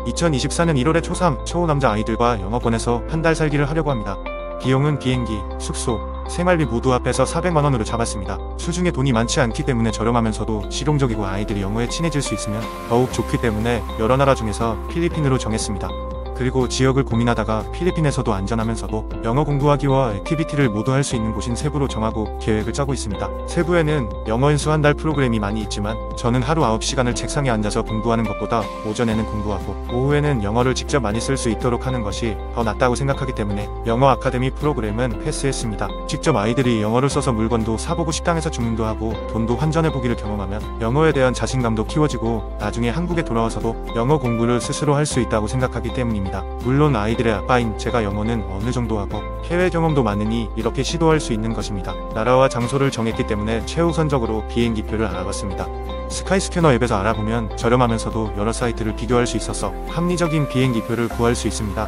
2024년 1월에 초3, 초5 남자 아이들과 영어권에서 한 달 살기를 하려고 합니다. 비용은 비행기, 숙소, 생활비 모두 합해서 400만원으로 잡았습니다. 수중에 돈이 많지 않기 때문에 저렴하면서도 실용적이고 아이들이 영어에 친해질 수 있으면 더욱 좋기 때문에 여러 나라 중에서 필리핀으로 정했습니다. 그리고 지역을 고민하다가 필리핀에서도 안전하면서도 영어 공부하기와 액티비티를 모두 할 수 있는 곳인 세부로 정하고 계획을 짜고 있습니다. 세부에는 영어 연수 한 달 프로그램이 많이 있지만 저는 하루 9시간을 책상에 앉아서 공부하는 것보다 오전에는 공부하고 오후에는 영어를 직접 많이 쓸 수 있도록 하는 것이 더 낫다고 생각하기 때문에 영어 아카데미 프로그램은 패스했습니다. 직접 아이들이 영어를 써서 물건도 사보고 식당에서 주문도 하고 돈도 환전해보기를 경험하면 영어에 대한 자신감도 키워지고 나중에 한국에 돌아와서도 영어 공부를 스스로 할 수 있다고 생각하기 때문입니다. 물론 아이들의 아빠인 제가 영어는 어느 정도 하고 해외 경험도 많으니 이렇게 시도할 수 있는 것입니다. 나라와 장소를 정했기 때문에 최우선적으로 비행기표를 알아봤습니다. 스카이스캐너 앱에서 알아보면 저렴하면서도 여러 사이트를 비교할 수 있어서 합리적인 비행기표를 구할 수 있습니다.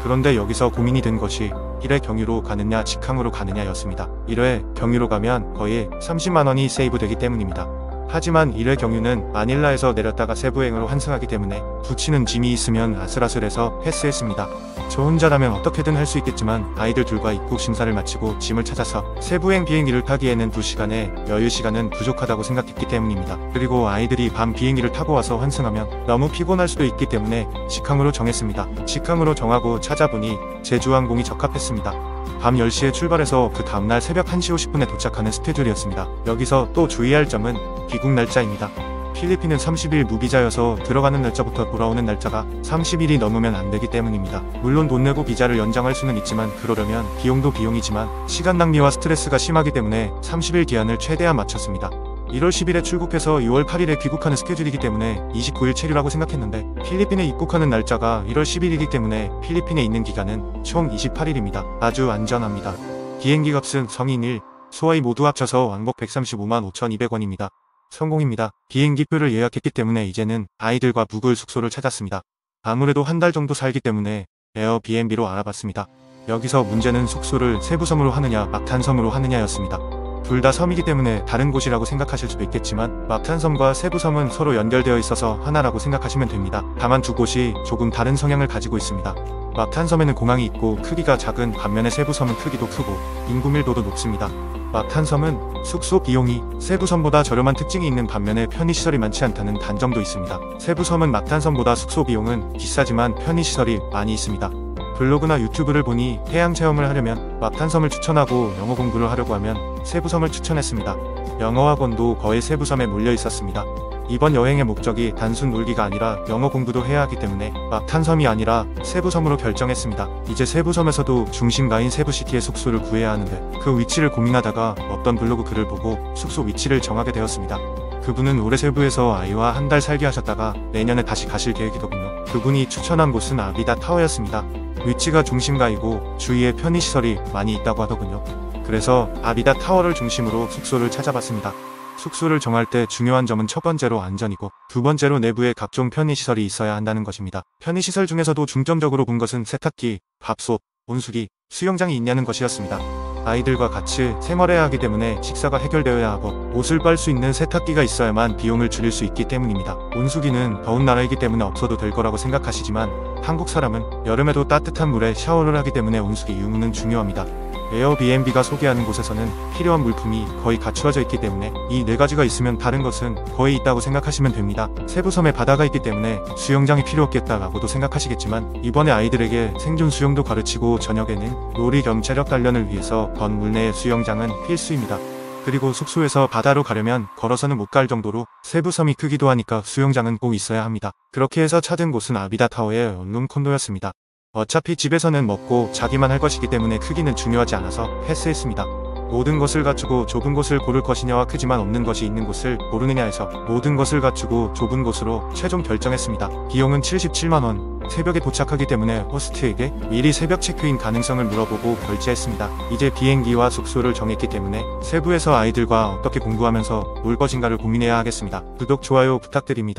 그런데 여기서 고민이 된 것이 1회 경유로 가느냐 직항으로 가느냐 였습니다. 1회 경유로 가면 거의 30만원이 세이브 되기 때문입니다. 하지만 1회 경유는 마닐라에서 내렸다가 세부행으로 환승하기 때문에 붙이는 짐이 있으면 아슬아슬해서 패스했습니다. 저 혼자라면 어떻게든 할 수 있겠지만 아이들 둘과 입국 심사를 마치고 짐을 찾아서 세부행 비행기를 타기에는 2시간의 여유 시간은 부족하다고 생각했기 때문입니다. 그리고 아이들이 밤 비행기를 타고 와서 환승하면 너무 피곤할 수도 있기 때문에 직항으로 정했습니다. 직항으로 정하고 찾아보니 제주항공이 적합했습니다. 밤 10시에 출발해서 그 다음날 새벽 1시 50분에 도착하는 스케줄이었습니다. 여기서 또 주의할 점은 귀국 날짜입니다. 필리핀은 30일 무비자여서 들어가는 날짜부터 돌아오는 날짜가 30일이 넘으면 안 되기 때문입니다. 물론 돈 내고 비자를 연장할 수는 있지만 그러려면 비용도 비용이지만 시간 낭비와 스트레스가 심하기 때문에 30일 기한을 최대한 맞췄습니다. 1월 10일에 출국해서 6월 8일에 귀국하는 스케줄이기 때문에 29일 체류라고 생각했는데 필리핀에 입국하는 날짜가 1월 10일이기 때문에 필리핀에 있는 기간은 총 28일입니다. 아주 안전합니다. 비행기 값은 성인 1, 소아이 모두 합쳐서 왕복 135만 5,200원입니다. 성공입니다. 비행기표를 예약했기 때문에 이제는 아이들과 묵을 숙소를 찾았습니다. 아무래도 한 달 정도 살기 때문에 에어비앤비로 알아봤습니다. 여기서 문제는 숙소를 세부섬으로 하느냐 막탄섬으로 하느냐였습니다. 둘 다 섬이기 때문에 다른 곳이라고 생각하실 수도 있겠지만 막탄섬과 세부섬은 서로 연결되어 있어서 하나라고 생각하시면 됩니다. 다만 두 곳이 조금 다른 성향을 가지고 있습니다. 막탄섬에는 공항이 있고 크기가 작은 반면에 세부섬은 크기도 크고 인구 밀도도 높습니다. 막탄섬은 숙소 비용이 세부섬보다 저렴한 특징이 있는 반면에 편의시설이 많지 않다는 단점도 있습니다. 세부섬은 막탄섬보다 숙소 비용은 비싸지만 편의시설이 많이 있습니다. 블로그나 유튜브를 보니 해양 체험을 하려면 막탄섬을 추천하고 영어 공부를 하려고 하면 세부섬을 추천했습니다. 영어학원도 거의 세부섬에 몰려 있었습니다. 이번 여행의 목적이 단순 놀기가 아니라 영어 공부도 해야 하기 때문에 막탄섬이 아니라 세부섬으로 결정했습니다. 이제 세부섬에서도 중심가인 세부시티의 숙소를 구해야 하는데 그 위치를 고민하다가 어떤 블로그 글을 보고 숙소 위치를 정하게 되었습니다. 그분은 올해 세부에서 아이와 한 달 살게 하셨다가 내년에 다시 가실 계획이더군요. 그분이 추천한 곳은 아비다 타워였습니다. 위치가 중심가이고 주위에 편의시설이 많이 있다고 하더군요. 그래서 아비다 타워를 중심으로 숙소를 찾아봤습니다. 숙소를 정할 때 중요한 점은 첫 번째로 안전이고 두 번째로 내부에 각종 편의시설이 있어야 한다는 것입니다. 편의시설 중에서도 중점적으로 본 것은 세탁기, 밥솥, 온수기, 수영장이 있냐는 것이었습니다. 아이들과 같이 생활해야 하기 때문에 식사가 해결되어야 하고 옷을 빨 수 있는 세탁기가 있어야만 비용을 줄일 수 있기 때문입니다. 온수기는 더운 나라이기 때문에 없어도 될 거라고 생각하시지만 한국 사람은 여름에도 따뜻한 물에 샤워를 하기 때문에 온수기 유무는 중요합니다. 에어비앤비가 소개하는 곳에서는 필요한 물품이 거의 갖추어져 있기 때문에 이 네 가지가 있으면 다른 것은 거의 있다고 생각하시면 됩니다. 세부섬에 바다가 있기 때문에 수영장이 필요 없겠다라고도 생각하시겠지만 이번에 아이들에게 생존 수영도 가르치고 저녁에는 놀이 겸 체력 단련을 위해서 건물 내 수영장은 필수입니다. 그리고 숙소에서 바다로 가려면 걸어서는 못 갈 정도로 세부섬이 크기도 하니까 수영장은 꼭 있어야 합니다. 그렇게 해서 찾은 곳은 아비다 타워의 원룸 콘도였습니다. 어차피 집에서는 먹고 자기만 할 것이기 때문에 크기는 중요하지 않아서 패스했습니다. 모든 것을 갖추고 좁은 곳을 고를 것이냐와 크지만 없는 것이 있는 곳을 고르느냐에서 모든 것을 갖추고 좁은 곳으로 최종 결정했습니다. 비용은 77만원, 새벽에 도착하기 때문에 호스트에게 미리 새벽 체크인 가능성을 물어보고 결제했습니다. 이제 비행기와 숙소를 정했기 때문에 세부에서 아이들과 어떻게 공부하면서 놀 것인가를 고민해야 하겠습니다. 구독, 좋아요 부탁드립니다.